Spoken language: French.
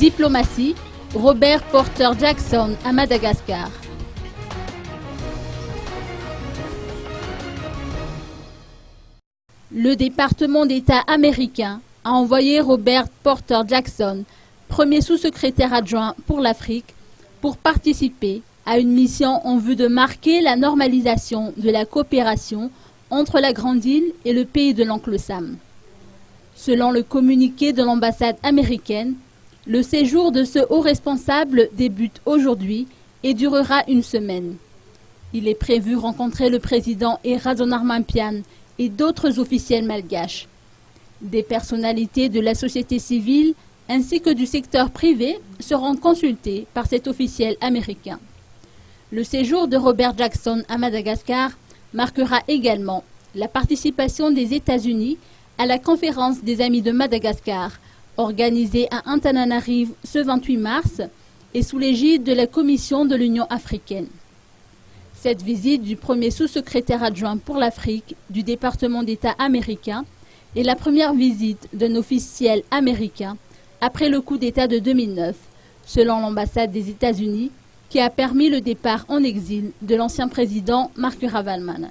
Diplomatie, Robert Porter Jackson à Madagascar. Le département d'État américain a envoyé Robert Porter Jackson, premier sous-secrétaire adjoint pour l'Afrique, pour participer à une mission en vue de marquer la normalisation de la coopération entre la Grande Île et le pays de l'Oncle Sam. Selon le communiqué de l'ambassade américaine, le séjour de ce haut responsable débute aujourd'hui et durera une semaine. Il est prévu rencontrer le président Erazonar-Mampian et d'autres officiels malgaches. Des personnalités de la société civile ainsi que du secteur privé seront consultés par cet officiel américain. Le séjour de Robert Jackson à Madagascar marquera également la participation des États-Unis à la conférence des Amis de Madagascar, organisée à Antananarive ce 28 mars et sous l'égide de la Commission de l'Union africaine. Cette visite du premier sous-secrétaire adjoint pour l'Afrique du département d'État américain est la première visite d'un officiel américain après le coup d'État de 2009, selon l'ambassade des États-Unis, qui a permis le départ en exil de l'ancien président Marc Ravalomanana.